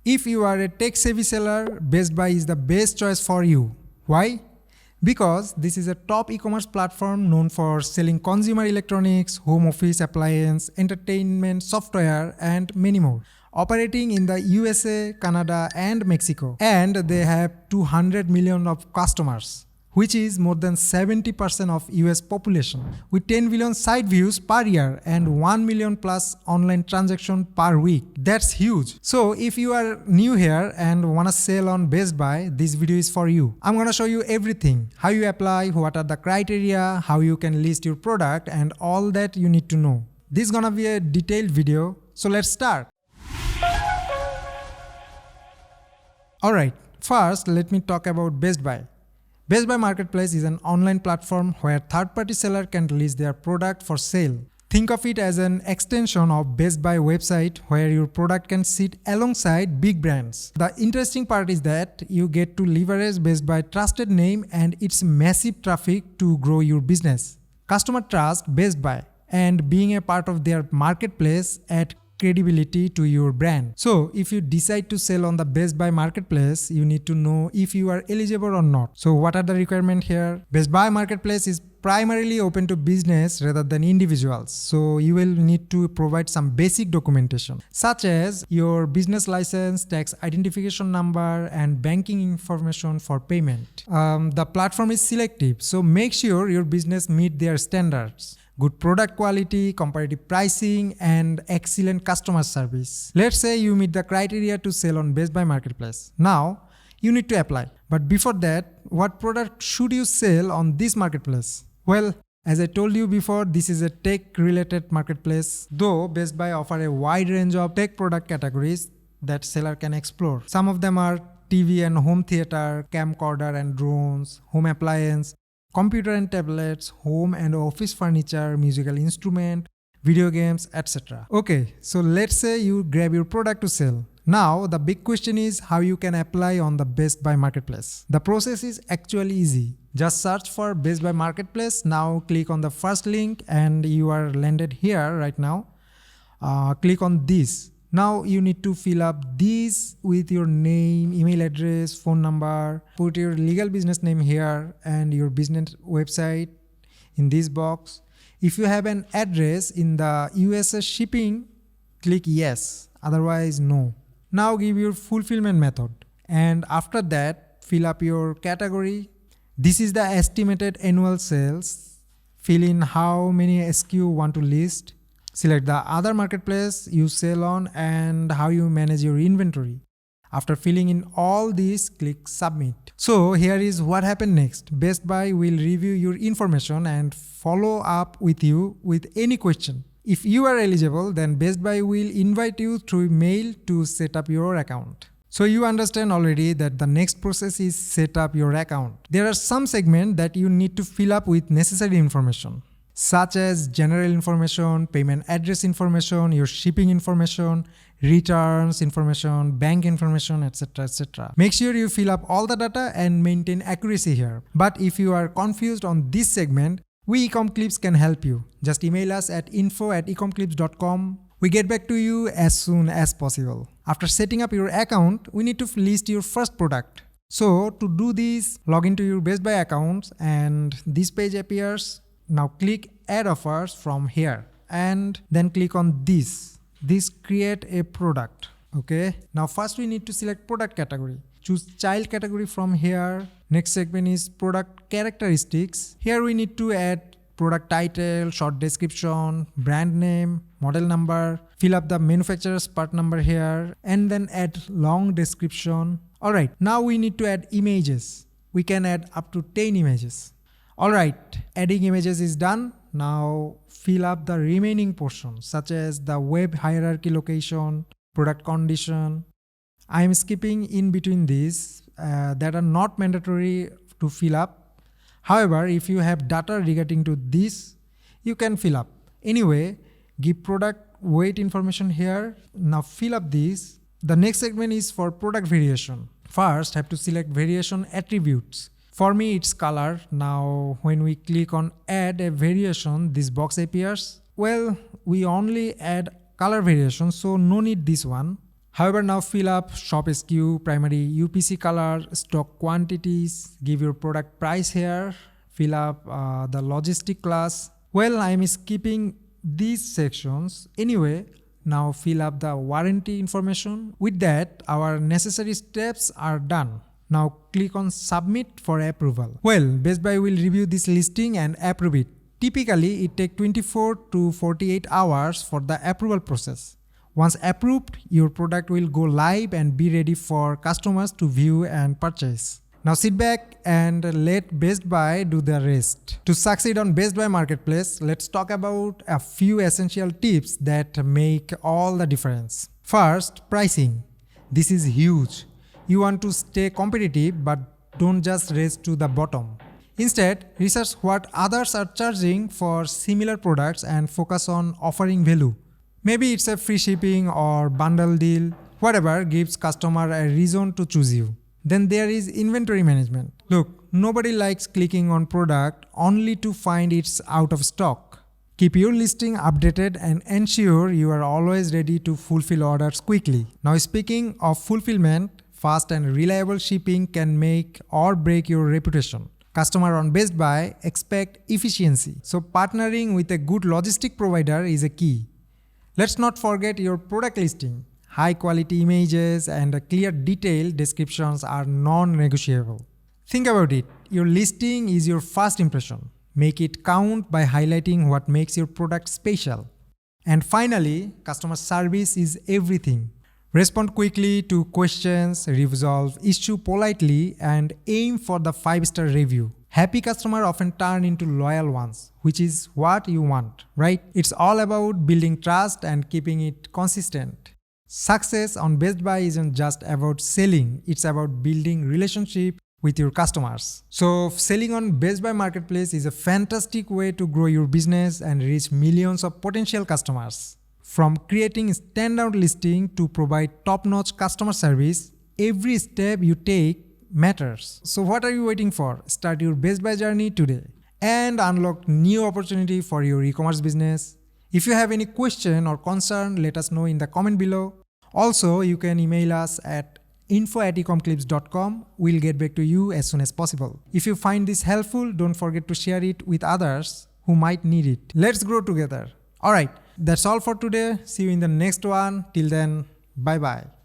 If you are a tech-savvy seller, Bestbuy is the best choice for you. Why? Because this is a top e-commerce platform known for selling consumer electronics, home office appliance, entertainment software, and many more. Operating in the USA, Canada, and Mexico. And they have 200 million of customers, which is more than 70% of US population, with 10 billion site views per year and 1 million plus online transaction per week. That's huge. So if you are new here and wanna sell on Bestbuy, this video is for you. I'm gonna show you everything, how you apply, what are the criteria, how you can list your product, and all that you need to know. This is gonna be a detailed video, so let's start. Alright, first let me talk about Bestbuy. Bestbuy Marketplace is an online platform where third-party sellers can list their product for sale. Think of it as an extension of Bestbuy website where your product can sit alongside big brands. The interesting part is that you get to leverage Bestbuy trusted name and its massive traffic to grow your business. Customer trust Bestbuy, and being a part of their marketplace adds credibility to your brand. So if you decide to sell on the Bestbuy marketplace, you need to know if you are eligible or not. So what are the requirements here? Bestbuy marketplace is primarily open to business rather than individuals. So you will need to provide some basic documentation such as your business license, tax identification number, and banking information for payment. The platform is selective, so make sure your business meet their standards. Good product quality, competitive pricing, and excellent customer service. Let's say you meet the criteria to sell on Bestbuy Marketplace. Now, you need to apply. But before that, what product should you sell on this marketplace? Well, as I told you before, this is a tech-related marketplace, though Bestbuy offers a wide range of tech product categories that seller can explore. Some of them are TV and home theater, camcorder and drones, home appliance, computer and tablets, home and office furniture, musical instrument, video games, etc. Okay, so let's say you grab your product to sell. Now, the big question is how you can apply on the Bestbuy Marketplace. The process is actually easy. Just search for Bestbuy Marketplace. Now click on the first link and you are landed here right now. Click on this. Now you need to fill up these with your name, email address, phone number, put your legal business name here and your business website in this box. If you have an address in the USA shipping, click yes, otherwise no. Now give your fulfillment method and after that fill up your category. This is the estimated annual sales. Fill in how many SKU you want to list. Select the other marketplace you sell on and how you manage your inventory. After filling in all these, click submit. So here is what happened next. Bestbuy will review your information and follow up with you with any question. If you are eligible, then Bestbuy will invite you through mail to set up your account. So you understand already that the next process is set up your account. There are some segments that you need to fill up with necessary information, such as general information, payment address information, your shipping information, returns information, bank information, etc. etc. Make sure you fill up all the data and maintain accuracy here. But if you are confused on this segment, we Ecomclips can help you. Just email us at info@ecomclips.com. We get back to you as soon as possible. After setting up your account, we need to list your first product. So to do this, log into your Bestbuy account and this page appears. Now click add offers from here and then click on this. This create a product. Okay. Now first we need to select product category. Choose child category from here. Next segment is product characteristics. Here we need to add product title, short description, brand name, model number, fill up the manufacturer's part number here, and then add long description. Alright, now we need to add images. We can add up to 10 images. Alright, adding images is done. Now fill up the remaining portions such as the web hierarchy location, product condition. I am skipping in between these that are not mandatory to fill up. However, if you have data regarding to this, you can fill up. Anyway, give product weight information here. Now fill up this. The next segment is for product variation. First, have to select variation attributes. For me, it's color. Now, when we click on add a variation, this box appears. Well, we only add color variation, so no need this one. However, now fill up shop SKU, primary UPC color, stock quantities, give your product price here, fill up the logistic class. Well, I am skipping these sections. Anyway, now fill up the warranty information. With that, our necessary steps are done. Now click on submit for approval. Well, Bestbuy will review this listing and approve it. Typically, it takes 24 to 48 hours for the approval process. Once approved, your product will go live and be ready for customers to view and purchase. Now sit back and let Bestbuy do the rest. To succeed on Bestbuy Marketplace, let's talk about a few essential tips that make all the difference. First, pricing. This is huge. You want to stay competitive, but don't just race to the bottom. Instead, research what others are charging for similar products and focus on offering value. Maybe it's a free shipping or bundle deal, whatever gives customer a reason to choose you. Then there is inventory management. Look, nobody likes clicking on product only to find it's out of stock. Keep your listing updated and ensure you are always ready to fulfill orders quickly. Now speaking of fulfillment, fast and reliable shipping can make or break your reputation. Customers on Bestbuy expect efficiency, so partnering with a good logistic provider is a key. Let's not forget your product listing. High quality images and clear detailed descriptions are non-negotiable. Think about it. Your listing is your first impression. Make it count by highlighting what makes your product special. And finally, customer service is everything. Respond quickly to questions, resolve issue politely, and aim for the 5-star review. Happy customers often turn into loyal ones, which is what you want, right? It's all about building trust and keeping it consistent. Success on Bestbuy isn't just about selling, it's about building relationship with your customers. So selling on Bestbuy Marketplace is a fantastic way to grow your business and reach millions of potential customers. From creating standout listing to provide top-notch customer service, every step you take matters. So what are you waiting for? Start your Bestbuy journey today and unlock new opportunity for your e-commerce business. If you have any question or concern, let us know in the comment below. Also, you can email us at info@ecomclips.com. We'll get back to you as soon as possible. If you find this helpful, don't forget to share it with others who might need it. Let's grow together. Alright, that's all for today. See you in the next one. Till then, bye-bye.